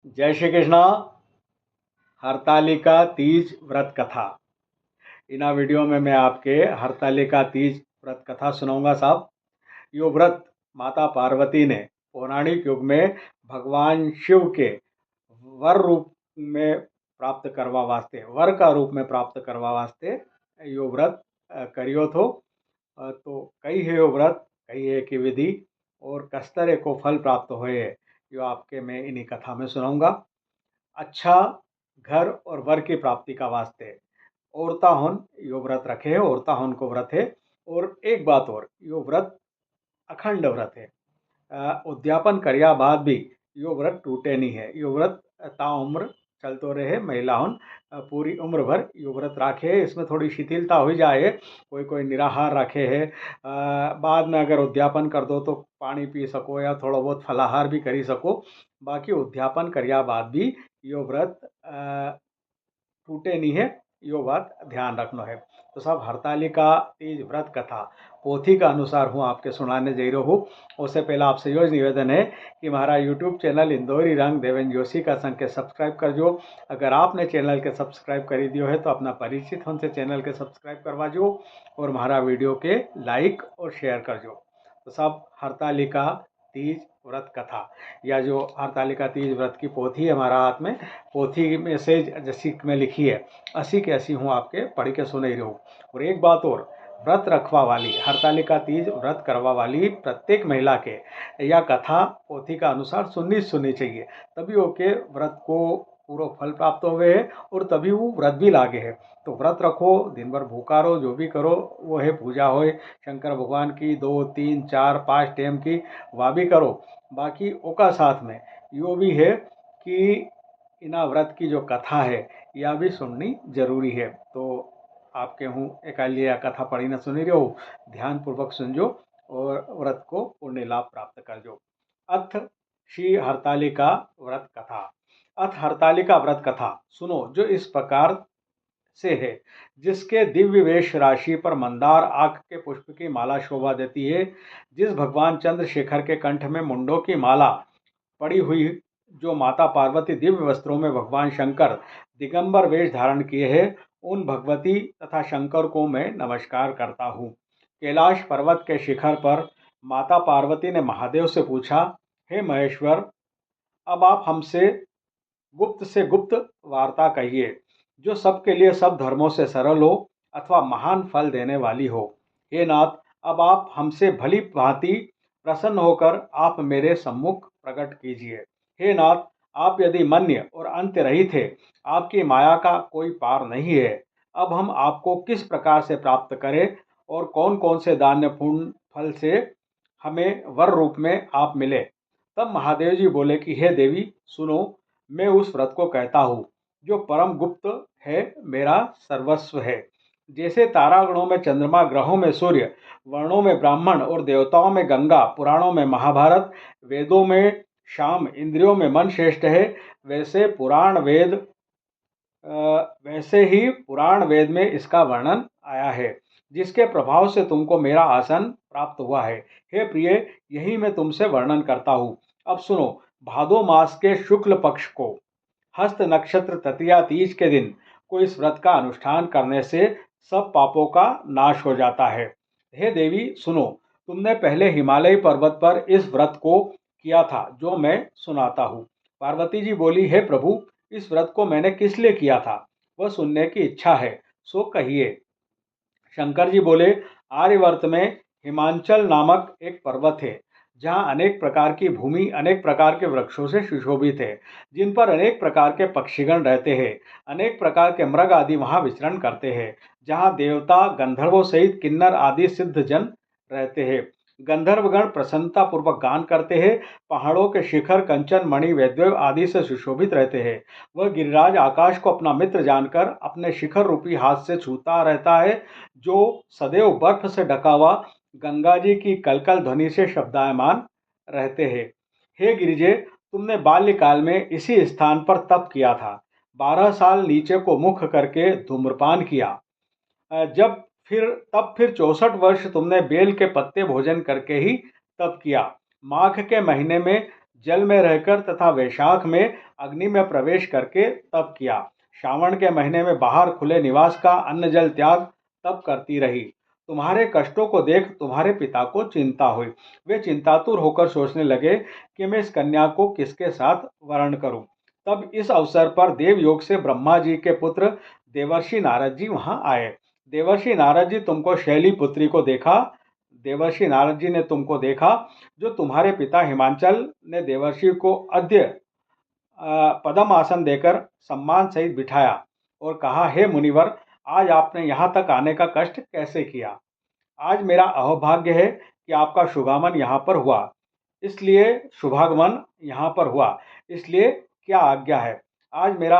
जय श्री कृष्णा। हरतालिका तीज व्रत कथा। इन वीडियो में मैं आपके हरतालिका तीज व्रत कथा सुनाऊंगा साहब। यो व्रत माता पार्वती ने पौराणिक युग में भगवान शिव के वर रूप में प्राप्त करवा वास्ते, वर का रूप में प्राप्त करवा वास्ते यो व्रत करियो थो। तो कई है यो व्रत, कई है की विधि और कस तरह को फल प्राप्त होए है, यो आपके मैं इन्हीं कथा में सुनाऊंगा। अच्छा घर और वर की प्राप्ति का वास्ते औरता होन यो व्रत रखे है, औरता होन को व्रत है। और एक बात और, यो व्रत अखंड व्रत है। उद्यापन कर्या बाद भी यो व्रत टूटे नहीं है। यो व्रत ताउम्र चलतो रहे। महिला होन पूरी उम्र भर यो व्रत राखे है। इसमें थोड़ी शिथिलता हो जाए, कोई कोई निराहार रखे है। बाद में अगर उद्यापन कर दो तो पानी पी सको या थोड़ा बहुत फलाहार भी करी सको। बाकी उद्यापन कर्या बाद भी यो व्रत टूटे नहीं है, यो बात ध्यान रखना है। तो सब हरतालिका तीज व्रत कथा पोथी का अनुसार हूँ आपके सुनाने जा रहा हूँ। उससे पहले आपसे यो निवेदन है कि हमारा यूट्यूब चैनल इंदौरी रंग देवेंद्र जोशी का संग के सब्सक्राइब कर जो। अगर आपने चैनल के सब्सक्राइब कर दियो है तो अपना परिचित होने से चैनल के सब्सक्राइब करवा जो और हमारा वीडियो के लाइक और शेयर कर जो। तो सब हरतालिका तीज व्रत कथा या जो हरतालिका तीज व्रत की पोथी है हमारा हाथ में, पोथी में से जैसी में लिखी है असी के असी हूँ आपके पढ़ के सुने रहूँ। और एक बात और, व्रत रखवा वाली, हरतालिका तीज व्रत करवा वाली प्रत्येक महिला के यह कथा पोथी का अनुसार सुननी चाहिए, तभी ओके व्रत को पूरा फल प्राप्त हुए है और तभी वो व्रत भी लागे है। तो व्रत रखो, दिन भर भूखा रहो, जो भी करो वो है, पूजा होए शंकर भगवान की 2 3 4 5 टाइम की, वह भी करो। बाकी ओका साथ में यो भी है कि इना व्रत की जो कथा है यह भी सुननी जरूरी है। तो आपके हूँ एकालिया कथा पढ़ी न सुनी रहो, ध्यान पूर्वक सुनजो और व्रत को पुण्य लाभ प्राप्त कर जो। अथ श्री हरतालिका व्रत कथा। अथ हरतालिका व्रत कथा सुनो जो इस प्रकार से है। जिसके दिव्य वेश राशि पर मंदार आक के पुष्प की माला शोभा देती है, जिस भगवान चंद्रशेखर के कंठ में मुंडों की माला पड़ी हुई, जो माता पार्वती दिव्य वस्त्रों में भगवान शंकर दिगंबर वेश धारण किए हैं, उन भगवती तथा शंकर को मैं नमस्कार करता हूँ। कैलाश पर्वत के शिखर पर माता पार्वती ने महादेव से पूछा, हे महेश्वर, अब आप हमसे गुप्त से गुप्त वार्ता कहिए, जो सबके लिए सब धर्मों से सरल हो अथवा महान फल देने वाली हो। हे नाथ, अब आप हमसे भली भांति प्रसन्न होकर आप मेरे सम्मुख प्रकट कीजिए। हे नाथ, आप यदि मन्य और अंत्य रहित थे, आपकी माया का कोई पार नहीं है। अब हम आपको किस प्रकार से प्राप्त करें और कौन कौन से दान्य पुण्य फल से हमें वर रूप में आप मिले। तब महादेव जी बोले कि हे देवी सुनो, मैं उस व्रत को कहता हूँ जो परम गुप्त है, मेरा सर्वस्व है। जैसे तारागणों में चंद्रमा, ग्रहों में सूर्य, वर्णों में ब्राह्मण और देवताओं में गंगा, पुराणों में महाभारत, वेदों में शाम, इंद्रियों में मन श्रेष्ठ है, वैसे वैसे ही पुराण वेद में इसका वर्णन आया है, जिसके प्रभाव से तुमको मेरा आसन प्राप्त हुआ है। हे प्रिय, यही मैं तुमसे वर्णन करता हूँ। अब सुनो, भादो मास के शुक्ल पक्ष को हस्त नक्षत्र तृतीया तीज के दिन को इस व्रत का अनुष्ठान करने से सब पापों का नाश हो जाता है। हे देवी सुनो, तुमने पहले हिमालय पर्वत पर इस व्रत को किया था, जो मैं सुनाता हूँ। पार्वती जी बोली, हे प्रभु, इस व्रत को मैंने किस लिए किया था, वह सुनने की इच्छा है, सो कहिए। शंकर जी बोले, आर्यवर्त में हिमांचल नामक एक पर्वत है, जहाँ अनेक प्रकार की भूमि अनेक प्रकार के वृक्षों से सुशोभित है, जिन पर अनेक प्रकार के पक्षीगण रहते हैं। अनेक प्रकार के मृग आदि वहाँ विचरण करते हैं, जहाँ देवता गंधर्वों सहित किन्नर आदि सिद्ध जन रहते हैं। गंधर्वगण प्रसन्नता पूर्वक गान करते हैं। पहाड़ों के शिखर कंचन मणि वैद्य आदि से सुशोभित रहते हैं। वह गिरिराज आकाश को अपना मित्र जानकर अपने शिखर रूपी हाथ से छूता रहता है, जो सदैव बर्फ से ढका हुआ गंगा जी की कलकल ध्वनि से शब्दायमान रहते हैं। हे गिरिजे, तुमने बाल्यकाल में इसी स्थान पर तप किया था। 12 साल नीचे को मुख करके धूम्रपान किया। जब फिर 64 वर्ष तुमने बेल के पत्ते भोजन करके ही तप किया। माघ के महीने में जल में रहकर तथा वैशाख में अग्नि में प्रवेश करके तप किया। श्रावण के महीने में बाहर खुले निवास का अन्न जल त्याग तप करती रही। तुम्हारे कष्टों को देख तुम्हारे पिता को चिंता हुई। वे चिंतातुर होकर सोचने लगे कि मैं इस कन्या को किसके साथ वर्ण करूं। तब इस अवसर पर देवयोग से ब्रह्मा जी के पुत्र देवर्षि नारद जी वहां आए। देवर्षि नारद जी तुमको शैली पुत्री को देखा देवर्षि नारद जी ने तुमको देखा, जो तुम्हारे पिता हिमांचल ने देवर्षि को अद्य पद्म आसन देकर सम्मान सहित बिठाया और कहा, हे मुनिवर, आज आपने यहाँ तक आने का कष्ट कैसे किया। आज मेरा अहोभाग्य है कि आपका शुभागमन यहाँ पर हुआ, इसलिए क्या आज्ञा है। आज मेरा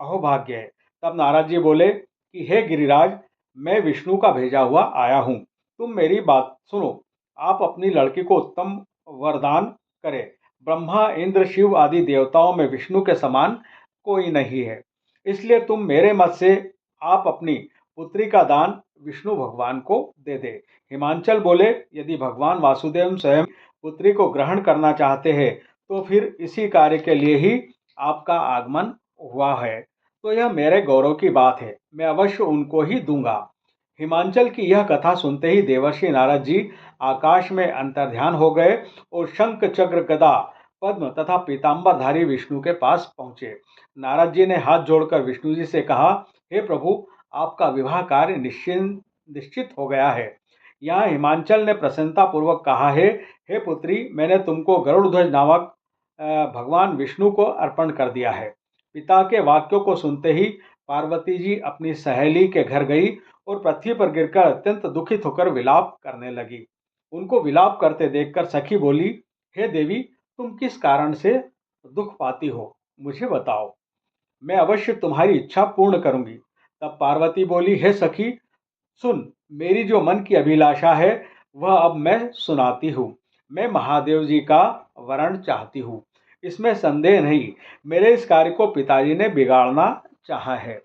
अहोभाग्य है। तब नारद जी बोले कि हे गिरिराज, मैं विष्णु का भेजा हुआ आया हूँ। तुम मेरी बात सुनो। आप अपनी लड़की को उत्तम वरदान करें। ब्रह्मा, इंद्र, शिव आदि देवताओं में विष्णु के समान कोई नहीं है। इसलिए तुम मेरे मत से आप अपनी पुत्री का दान विष्णु भगवान को दे दे। हिमांचल बोले, यदि भगवान वासुदेव स्वयं पुत्री को ग्रहण करना चाहते हैं तो फिर इसी कार्य के लिए ही आपका आगमन हुआ है, तो यह मेरे गौरव की बात है। मैं अवश्य उनको ही दूंगा। हिमांचल की यह कथा सुनते ही देवर्षि नारद जी आकाश में अंतर्ध्यान हो गए और शंख, चक्र, गदा, पद्म तथा पीताम्बरधारी विष्णु के पास पहुंचे। नारद जी ने हाथ जोड़कर विष्णु जी से कहा, हे प्रभु, आपका विवाह कार्य निश्चित हो गया है। यहाँ हिमांचल ने प्रसन्नता पूर्वक कहा है, हे पुत्री, मैंने तुमको गरुड़ध्वज नामक भगवान विष्णु को अर्पण कर दिया है। पिता के वाक्यों को सुनते ही पार्वती जी अपनी सहेली के घर गई और पृथ्वी पर गिरकर अत्यंत दुखित होकर विलाप करने लगी। उनको विलाप करते देखकर सखी बोली, हे देवी, तुम किस कारण से दुख पाती हो, मुझे बताओ, मैं अवश्य तुम्हारी इच्छा पूर्ण करूंगी। तब पार्वती बोली, हे सखी, सुन, मेरी जो मन की अभिलाषा है वह अब मैं सुनाती हूँ। मैं महादेव जी का वरण चाहती हूँ, इसमें संदेह नहीं। मेरे इस कार्य को पिताजी ने बिगाड़ना चाहा है,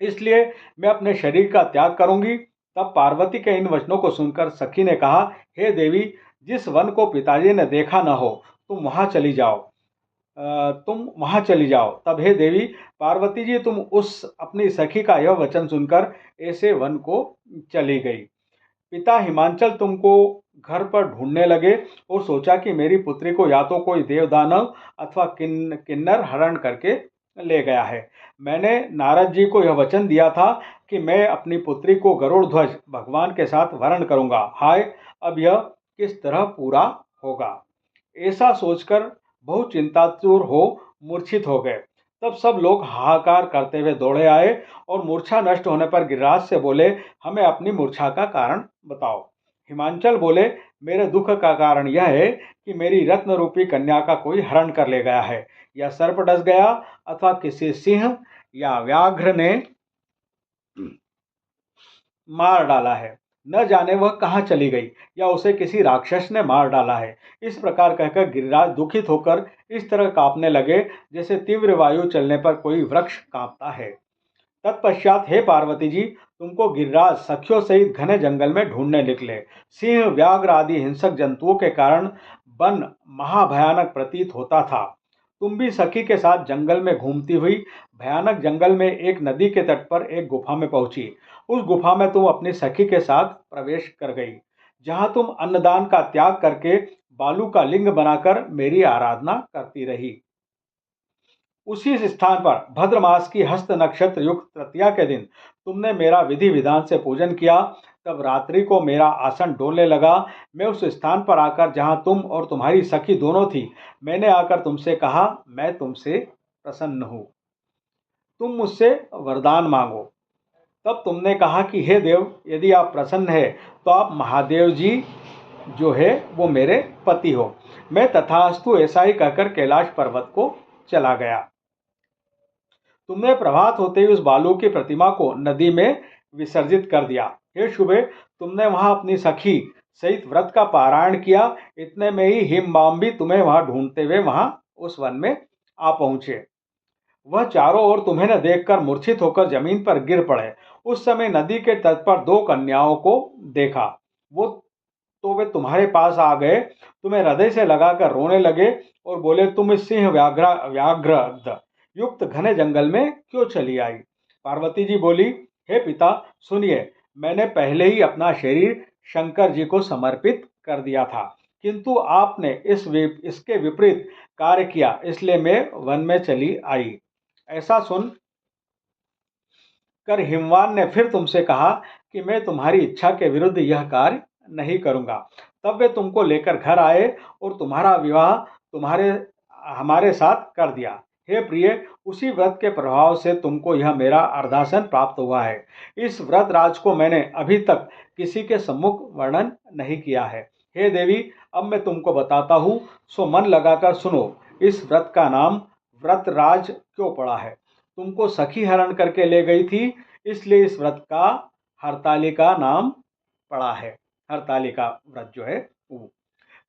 इसलिए मैं अपने शरीर का त्याग करूंगी। तब पार्वती के इन वचनों को सुनकर सखी ने कहा, हे देवी, जिस वन को पिताजी ने देखा न हो तुम वहां चली जाओ। तब हे देवी पार्वती जी, तुम उस अपनी सखी का यह वचन सुनकर ऐसे वन को चली गई। पिता हिमांचल तुमको घर पर ढूंढने लगे और सोचा कि मेरी पुत्री को या तो कोई देवदानव अथवा किन्नर हरण करके ले गया है। मैंने नारद जी को यह वचन दिया था कि मैं अपनी पुत्री को गरुड़ ध्वज भगवान के साथ वरण करूंगा। हाय, अब यह किस तरह पूरा होगा। ऐसा सोचकर बहुत चिंतातुर हो मूर्छित हो गए। तब सब लोग हाहाकार करते हुए दौड़े आए और मूर्छा नष्ट होने पर गिरिराज से बोले, हमें अपनी मूर्छा का कारण बताओ। हिमांचल बोले, मेरे दुख का कारण यह है कि मेरी रत्न रूपी कन्या का कोई हरण कर ले गया है, या सर्प डस गया अथवा किसी सिंह या व्याघ्र ने मार डाला है। न जाने वह कहाँ चली गई, या उसे किसी राक्षस ने मार डाला है। इस प्रकार कहकर गिरिराज दुखित होकर इस तरह कांपने लगे जैसे तीव्र वायु चलने पर कोई वृक्ष कांपता है। तत्पश्चात हे पार्वती जी, तुमको गिरिराज सखियों सहित घने जंगल में ढूंढने निकले। सिंह, व्याघ्र आदि हिंसक जंतुओं के कारण वन महाभयानक प्रतीत होता था। तुम भी सखी के साथ जंगल में घूमती हुई भयानक जंगल में एक नदी के तट पर एक गुफा में पहुंची। उस गुफा में तुम अपनी सखी के साथ प्रवेश कर गई, जहां तुम अन्नदान का त्याग करके बालू का लिंग बनाकर मेरी आराधना करती रही। उसी स्थान पर भद्र मास की हस्त नक्षत्र युक्त तृतीया के दिन तुमने मेरा विधि विधान से पूजन किया। तब रात्रि को मेरा आसन डोलने लगा। मैं उस स्थान पर आकर जहां तुम और तुम्हारी सखी दोनों थी, मैंने आकर तुमसे कहा, मैं तुमसे प्रसन्न हूँ, तुम मुझसे वरदान मांगो। तब तुमने कहा कि हे देव, यदि आप प्रसन्न है तो आप महादेव जी जो है वो मेरे पति हो। मैं तथास्तु ऐसा ही कहकर कैलाश पर्वत को चला गया। तुमने प्रभात होते ही उस बालू की प्रतिमा को नदी में विसर्जित कर दिया। हे शुभे, तुमने वहां अपनी सखी सहित व्रत का पारायण किया। इतने में ही हिमबाम भी तुम्हें वहां ढूंढते हुए वहां उस वन में आ पहुंचे। वह चारों ओर तुम्हें न देखकर मूर्छित होकर जमीन पर गिर पड़े। उस समय नदी के तट पर दो कन्याओं को देखा। वो तो वे तुम्हारे पास आ गए, तुम्हें हृदय से लगाकर रोने लगे और बोले, तुम इस सिंह व्याघ्र युक्त घने जंगल में क्यों चली आई? पार्वती जी बोली, हे पिता सुनिए, मैंने पहले ही अपना शरीर शंकर जी को समर्पित कर दिया था, किंतु आपने इसके विपरीत कार्य किया, इसलिए मैं वन में चली आई। ऐसा सुन कर हिमवान ने फिर तुमसे कहा कि मैं तुम्हारी इच्छा के विरुद्ध यह कार्य नहीं करूंगा। तब वे तुमको लेकर घर आए और तुम्हारा विवाह तुम्हारे हमारे साथ कर दिया। हे प्रिय, उसी व्रत के प्रभाव से तुमको यह मेरा अर्धासन प्राप्त हुआ है। इस व्रत राज को मैंने अभी तक किसी के सम्मुख वर्णन नहीं किया है। हे देवी, अब मैं तुमको बताता हूँ, सो मन लगाकर सुनो। इस व्रत का नाम व्रतराज क्यों पड़ा है? तुमको सखी हरण करके ले गई थी, इसलिए इस व्रत का हरतालिका नाम पड़ा है। हरतालिका व्रत जो है वो।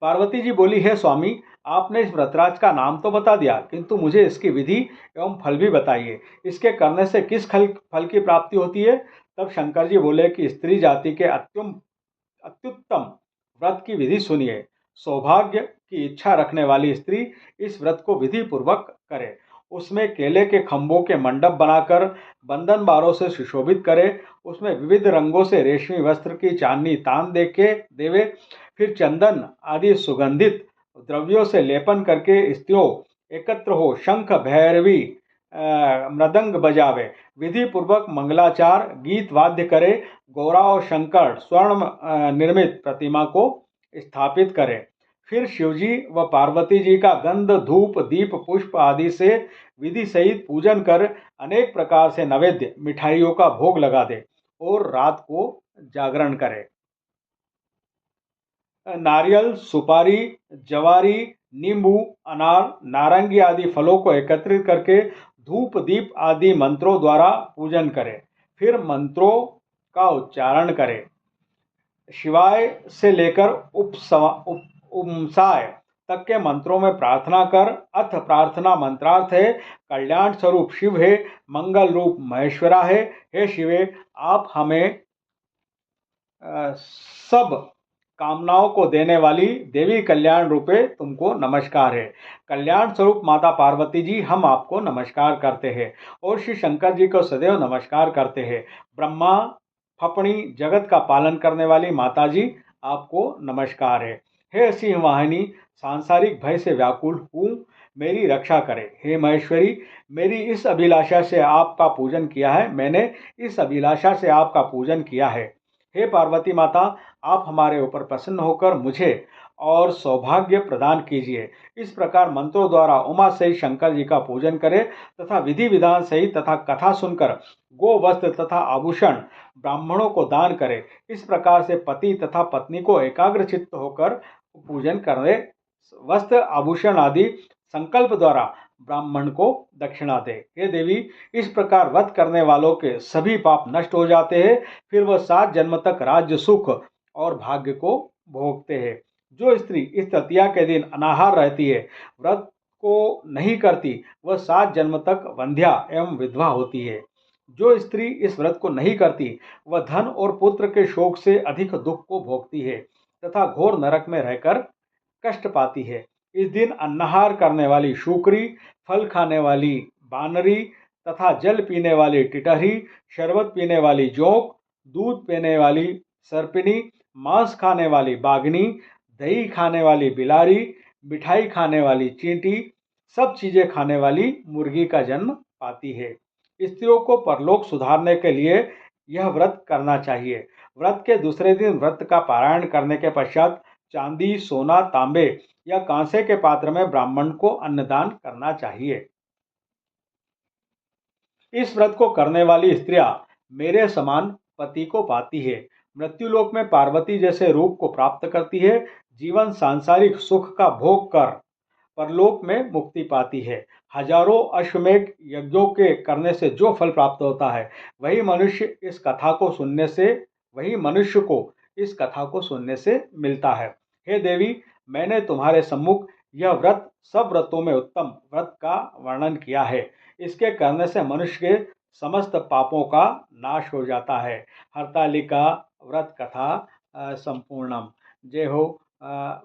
पार्वती जी बोली, हे स्वामी, आपने इस व्रतराज का नाम तो बता दिया, किंतु मुझे इसकी विधि एवं फल भी बताइए। इसके करने से किस फल की प्राप्ति होती है? तब शंकर जी बोले कि स्त्री जाति के अत्युत्तम व्रत की विधि सुनिए। सौभाग्य की इच्छा रखने वाली स्त्री इस व्रत को विधि पूर्वक करे। उसमें केले के खंभों के मंडप बनाकर बंधन बारों से सुशोभित करे। उसमें विविध रंगों से रेशमी वस्त्र की चांदनी तान देवे। फिर चंदन आदि सुगंधित द्रव्यों से लेपन करके स्त्रियों एकत्र हो शंख भैरवी मृदंग बजावे, विधि पूर्वक मंगलाचार गीत वाद्य करे, गौरा और शंकर स्वर्ण निर्मित प्रतिमा को स्थापित करे। फिर शिवजी व पार्वती जी का गंध धूप दीप पुष्प आदि से विधि सहित पूजन कर अनेक प्रकार से नैवेद्य मिठाइयों का भोग लगा दे और रात को जागरण करे। नारियल, सुपारी, जवारी, नींबू, अनार, नारंगी आदि फलों को एकत्रित करके धूप दीप आदि मंत्रों द्वारा पूजन करें। फिर मंत्रों का उच्चारण करें। शिवाय से लेकर उपसाय तक के मंत्रों में प्रार्थना कर। अथ प्रार्थना मंत्रार्थ है, कल्याण स्वरूप शिव है, मंगल रूप महेश्वरा है। हे शिवे, आप हमें सब कामनाओं को देने वाली देवी कल्याण रूपे तुमको नमस्कार है। कल्याण स्वरूप माता पार्वती जी, हम आपको नमस्कार करते हैं और श्री शंकर जी को सदैव नमस्कार करते हैं। ब्रह्मा फपणी जगत का पालन करने वाली माता जी, आपको नमस्कार है। हे सिंह वाहिनी, सांसारिक भय से व्याकुल हूँ, मेरी रक्षा करे। हे महेश्वरी, मेरी इस अभिलाषा से आपका पूजन किया है, मैंने इस अभिलाषा से आपका पूजन किया है। हे पार्वती माता, आप हमारे ऊपर प्रसन्न होकर मुझे और सौभाग्य प्रदान कीजिए। इस प्रकार मंत्रों द्वारा उमा सहित शंकर जी का पूजन करें तथा विधि विधान सहित तथा कथा सुनकर गो वस्त्र तथा आभूषण ब्राह्मणों को दान करें। इस प्रकार से पति तथा पत्नी को एकाग्र चित्त होकर पूजन करने, वस्त्र आभूषण आदि संकल्प द्वारा ब्राह्मण को दक्षिणा दे। हे देवी, इस प्रकार व्रत करने वालों के सभी पाप नष्ट हो जाते हैं। फिर वह 7 जन्म तक राज्य सुख और भाग्य को भोगते हैं। जो स्त्री इस तृतीया के दिन अनाहार रहती है, व्रत को नहीं करती, वह 7 जन्म तक वंध्या एवं विधवा होती है। जो स्त्री इस व्रत को नहीं करती, वह धन और पुत्र के शोक से अधिक दुख को भोगती है तथा घोर नरक में रहकर कष्ट पाती है। इस दिन अन्नहार करने वाली शूकरी, फल खाने वाली बानरी तथा जल पीने वाली टिटहरी, शरबत पीने वाली जोंक, दूध पीने वाली सर्पिनी, मांस खाने वाली बाघनी, दही खाने वाली बिलारी, मिठाई खाने वाली चींटी, सब चीजें खाने वाली मुर्गी का जन्म पाती है। स्त्रियों को परलोक सुधारने के लिए यह व्रत करना चाहिए। व्रत के दूसरे दिन व्रत का पारायण करने के पश्चात चांदी, सोना, तांबे या कांसे के पात्र में ब्राह्मण को अन्नदान करना चाहिए। इस व्रत को करने वाली स्त्रियां मेरे समान पति को पाती है, मृत्युलोक में पार्वती जैसे रूप को प्राप्त करती है, जीवन सांसारिक सुख का भोग कर परलोक में मुक्ति पाती है। हजारों अश्वमेध यज्ञों के करने से जो फल प्राप्त होता है, वही मनुष्य को इस कथा को सुनने से मिलता है। हे देवी, मैंने तुम्हारे सम्मुख यह व्रत सब व्रतों में उत्तम व्रत का वर्णन किया है। इसके करने से मनुष्य के समस्त पापों का नाश हो जाता है। हरतालिका व्रत कथा संपूर्णम। जय हो।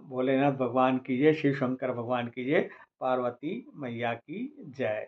भोलेनाथ भगवान की जय, शिव शंकर भगवान की जय, पार्वती मैया की जय।